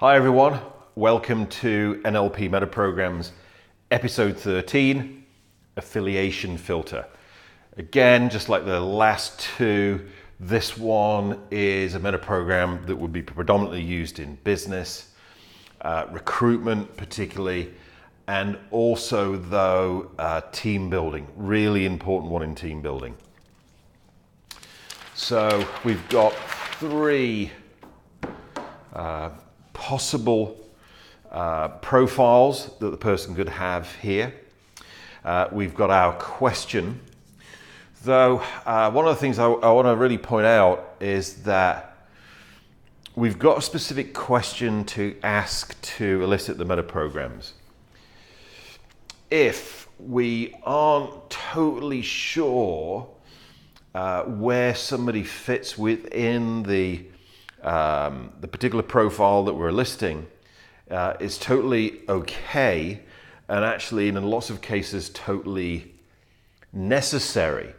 Hi everyone, welcome to NLP Metaprograms, episode 13, Affiliation Filter. Again, just like the last two, this one is a metaprogram that would be predominantly used in business, recruitment particularly, and also though team building, really important one in team building. So we've got three possible profiles that the person could have here. We've got our question, though one of the things I want to really point out is that we've got a specific question to ask to elicit the metaprograms. If we aren't totally sure where somebody fits within the particular profile that we're listing, is totally okay, and actually in lots of cases totally necessary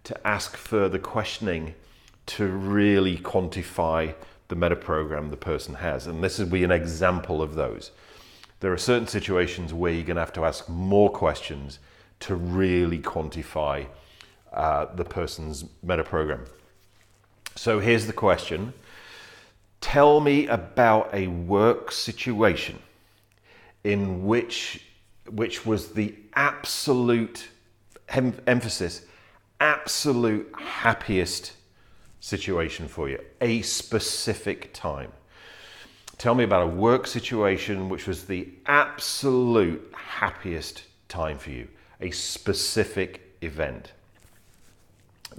to ask further questioning to really quantify the metaprogram the person has. And this would be an example of those. There are certain situations where you're going to have to ask more questions to really quantify the person's metaprogram. So here's the question. Tell me about a work situation in which was the absolute emphasis, absolute happiest situation for you, a specific time. Tell me about a work situation which was the absolute happiest time for you, a specific event.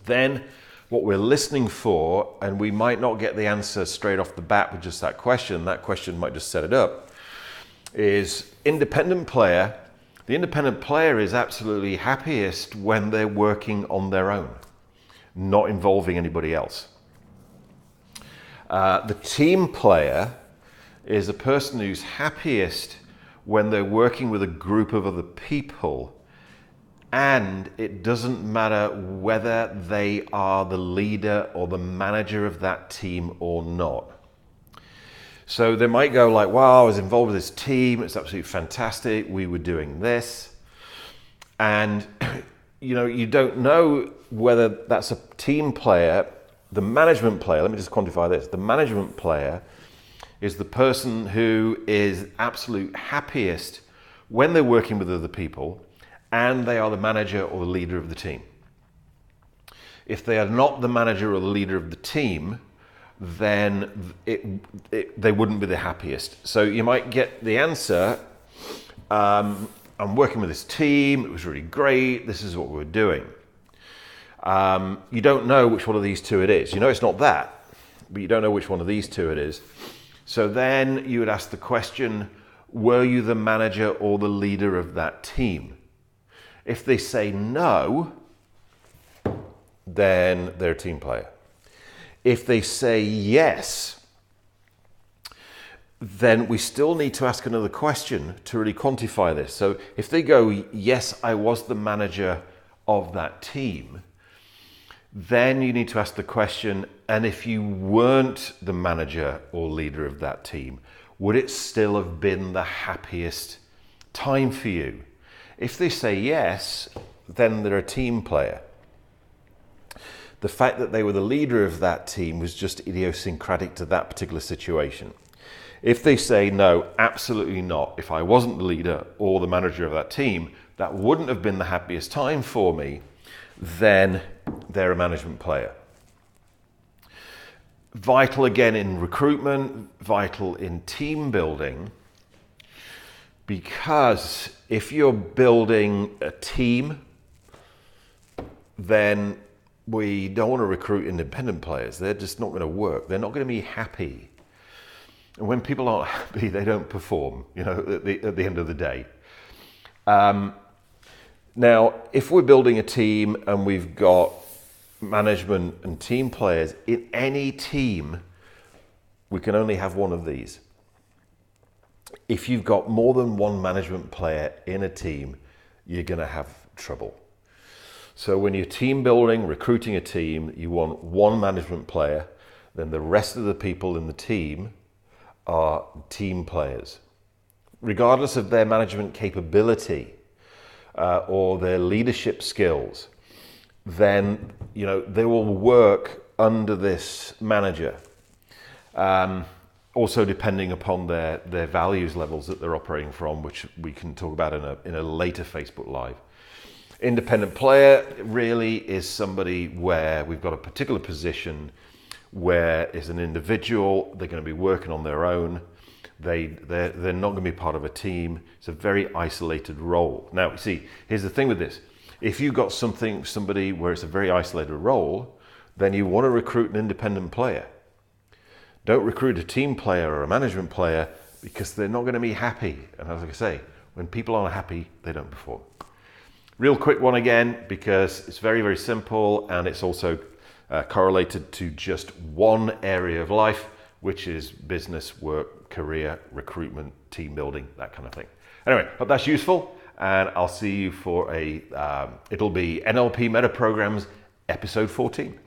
Then what we're listening for, and we might not get the answer straight off the bat with just that question might just set it up, is independent player. The independent player is absolutely happiest when they're working on their own, not involving anybody else. The team player is a person who's happiest when they're working with a group of other people, and it doesn't matter whether they are the leader or the manager of that team or not. So they might go like, wow, I was involved with this team, it's absolutely fantastic, we were doing this. And you don't know whether that's a team player. The management player, let me just quantify this. The management player is the person who is absolute happiest when they're working with other people and they are the manager or the leader of the team. If they are not the manager or the leader of the team, then they wouldn't be the happiest. So you might get the answer, I'm working with this team, it was really great, this is what we're doing. You don't know which one of these two it is. You know it's not that, but you don't know which one of these two it is. So then you would ask the question, were you the manager or the leader of that team? If they say no, then they're a team player. If they say yes, then we still need to ask another question to really quantify this. So if they go, yes, I was the manager of that team, then you need to ask the question, and if you weren't the manager or leader of that team, would it still have been the happiest time for you? If they say yes, then they're a team player. The fact that they were the leader of that team was just idiosyncratic to that particular situation. If they say no, absolutely not. If I wasn't the leader or the manager of that team, that wouldn't have been the happiest time for me, then they're a management player. Vital again in recruitment, vital in team building, because if you're building a team, then we don't want to recruit independent players. They're just not going to work. They're not going to be happy. And when people aren't happy, they don't perform, at the end of the day. Now, if we're building a team and we've got management and team players, in any team, we can only have one of these. If you've got more than one management player in a team, you're going to have trouble. So when you're team building, recruiting a team, you want one management player, then the rest of the people in the team are team players. Regardless of their management capability or their leadership skills, then they will work under this manager. Also depending upon their values levels that they're operating from, which we can talk about in a later Facebook Live. Independent player really is somebody where we've got a particular position where as an individual, they're going to be working on their own. They're not going to be part of a team. It's a very isolated role. Now, see, here's the thing with this. If you've got somebody where it's a very isolated role, then you want to recruit an independent player. Don't recruit a team player or a management player because they're not going to be happy. And as I say, when people aren't happy, they don't perform. Real quick one again, because it's very, very simple and it's also correlated to just one area of life, which is business, work, career, recruitment, team building, that kind of thing. Anyway, hope that's useful, and I'll see you for it'll be NLP Metaprograms episode 14.